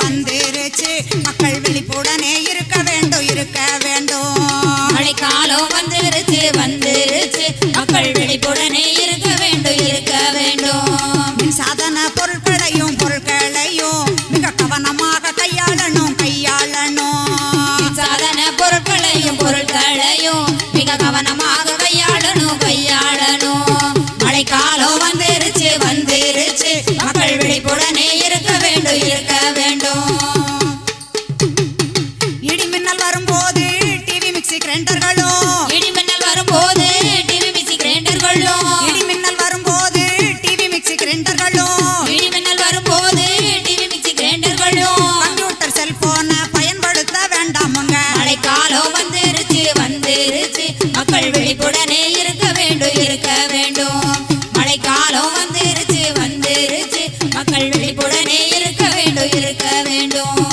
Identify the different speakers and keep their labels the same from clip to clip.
Speaker 1: வந்துருச்சு மக்கள் விழிப்புடனே இருக்க வேண்டும் இருக்க வேண்டும்.
Speaker 2: மழைக்காலம் வந்துருச்சு வந்துருச்சு மக்கள் விழிப்புடனே இருக்க வேண்டும் இருக்க வேண்டும்.
Speaker 1: மின்சாதன பொருட்களையும் மிக கவனமாக கையாளணும் கையாளணும்.
Speaker 2: சாதன பொருட்களையும் மிக கவனமாக கையாளணும் கையாளணும். மழைக்காலம் வந்துருச்சு வந்துருச்சு மக்கள் விழிப்புடனே இருக்க வேண்டும் இருக்க வேண்டும்.
Speaker 1: இடிமின்னல் வரும்போது டிவி மிக்சி கிரைண்டர்களும்
Speaker 2: இடிமின்னல் வரும்போது டிவி மிக்சி கிரைண்டர்களும்
Speaker 1: இடிமின்னல் வரும்போது டிவி மிக்சி கிரைண்டர்களும்
Speaker 2: இடிமின்னல் வரும்போது டிவி மிக்சி கிரைண்டர்களும்
Speaker 1: கம்ப்யூட்டர் செல்போனை பயன்படுத்த வேண்டாமுங்க.
Speaker 2: மழைக்காலம் வந்துருச்சு வந்துருச்சு மக்கள் விழிப்புடனே இருக்க வேண்டும் இருக்க வேண்டும். மழைக்காலம் வந்துருச்சு வந்துருச்சு மக்கள் விழிப்புடனே இருக்க வேண்டும் இருக்க வேண்டும்.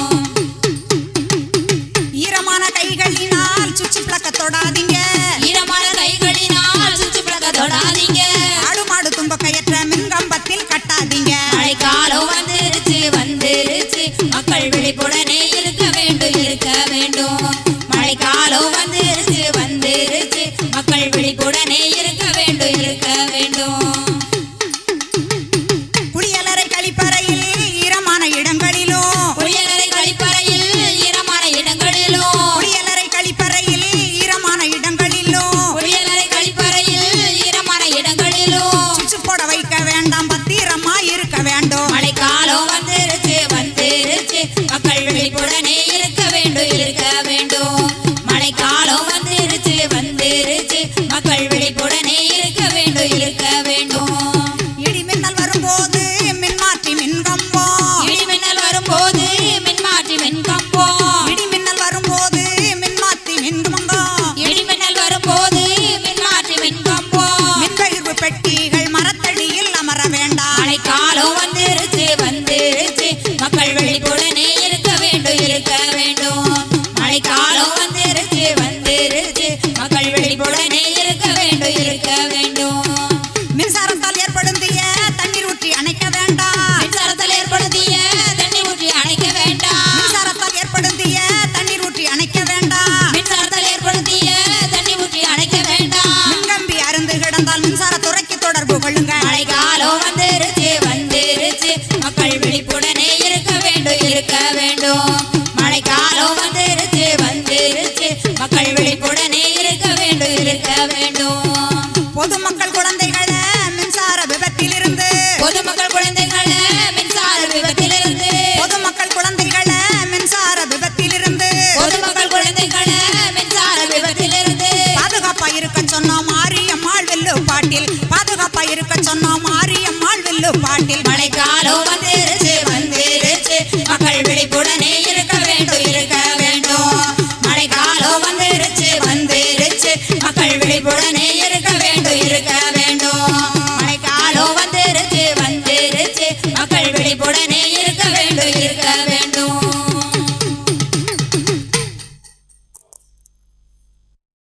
Speaker 1: ஈரமான கைகளினால் சுவிட்ச் பிளக்க தொடாதீங்க.
Speaker 2: ஈரமான கைகளினால் சுவிட்ச் பிளக்க தொடாதீங்க.
Speaker 1: ஆடு மாடு தும்பக்கையற்ற மின்கம்பத்தில் கட்டாதீங்க.
Speaker 2: மழைக்காலம் வந்துருச்சு வந்துருச்சு மக்கள் விழிப்புடனே இருக்க வேண்டும் இருக்க வேண்டும். மழைக்காலம் வந்துருச்சு வந்துருச்சு மக்கள் விழிப்புடனே இருக்க வேண்டும் இருக்க வேண்டும்.
Speaker 1: குளியலறை கழிப்பறையில் ஈரமான இடங்களிலும்
Speaker 2: குளியலறை கழிப்பறையில் ஈரமான இடங்களிலும்
Speaker 1: குளியலறை கழிப்பறையில் ஈரமான இடங்களிலும்
Speaker 2: குளியலறை கழிப்பறையில் ஈரமான இடங்களிலும்
Speaker 1: சுவிட்ச் போட வைக்க வேண்டாம் பத்திரமா இருக்க வேண்டும்.
Speaker 2: மழைக்காலம் வந்துருச்சு வந்துருச்சு மக்கள் விழிப்புடனே இருக்க வேண்டும் இருக்க வேண்டும். மழைக்காலம் வந்துருச்சு வந்துருச்சு மக்கள் விழிப்புடனே இருக்க வேண்டும் இருக்க வேண்டும்.
Speaker 1: இடிமின்னல் வரும்போது மின்மாற்றி மின்கம்பம்
Speaker 2: இடிமின்னல் வரும்போது மின்மாற்றி மின்கம்பம்
Speaker 1: இடிமின்னல் வரும்போது மின்மாற்றி மின்கம்பம்
Speaker 2: இடிமின்னல் வரும்போது மின்மாற்றி மின்கம்பம்
Speaker 1: மின்பகிர்வு பெட்டிகள் மரத்தடியில் அமர வேண்டாம்.
Speaker 2: மழைக்காலம் வந்துருச்சு வந்துருச்சு மக்கள் விழிப்புடனே இருக்க வேண்டும் இருக்க வேண்டும். மழைக்காலம் வந்துருச்சு வந்துருச்சு மக்கள் விழிப்புடனே இருக்க வேண்டும் இருக்க வேண்டும்.
Speaker 1: மின்சாரத்தால் ஏற்படுத்திய தண்ணீர் ஊற்றி அணைக்க வேண்டாம்.
Speaker 2: மின்சாரத்தால் ஏற்படுத்திய தண்ணி ஊற்றி அணைக்க வேண்டாம்.
Speaker 1: மின்சாரத்தால் ஏற்படுத்திய தண்ணீர் ஊற்றி அணைக்க வேண்டாம்.
Speaker 2: மின்சாரத்தால் ஏற்படுத்திய தண்ணி ஊற்றி அணைக்க வேண்டாம்.
Speaker 1: மின்கம்பி அருந்து கிடந்தால் மின்சாரத்துறைக்கு தொடர்பு கொள்ளுங்க.
Speaker 2: மழைக்காலம் வந்துருச்சு வந்துருச்சு மக்கள் விழிப்புடனே இருக்க வேண்டும் இருக்க வேண்டும். மழைக்காலம் வந்துருச்சு வந்துருச்சு மக்கள் விழிப்புடனே இருக்க வேண்டும் இருக்க வேண்டும்.
Speaker 1: பொதுமக்கள் குழந்தைகளை மின்சார விபத்திலிருந்து
Speaker 2: பொதுமக்கள் குழந்தைகளை மின்சார விபத்திலிருந்து
Speaker 1: பொதுமக்கள் குழந்தைகளை மின்சார விபத்திலிருந்து
Speaker 2: பொதுமக்கள் குழந்தைகளை மின்சார விபத்திலிருந்து
Speaker 1: பாதுகாப்பா இருக்க சொன்னோம் மாரியம்மாள் வெல்லு பாட்டில் பாதுகாப்பா இருக்க சொன்னோம் மாரியம்மாள் வெல்லு பாட்டில்.
Speaker 2: மழைக்காலம் வந்துருச்சு வந்துருச்சு மக்கள் விழிப்புடனே இருக்க வேண்டும் இருக்க வேண்டும். மழைக்காலம் வந்துருச்சு வந்துருச்சு மக்கள் விழிப்புடனே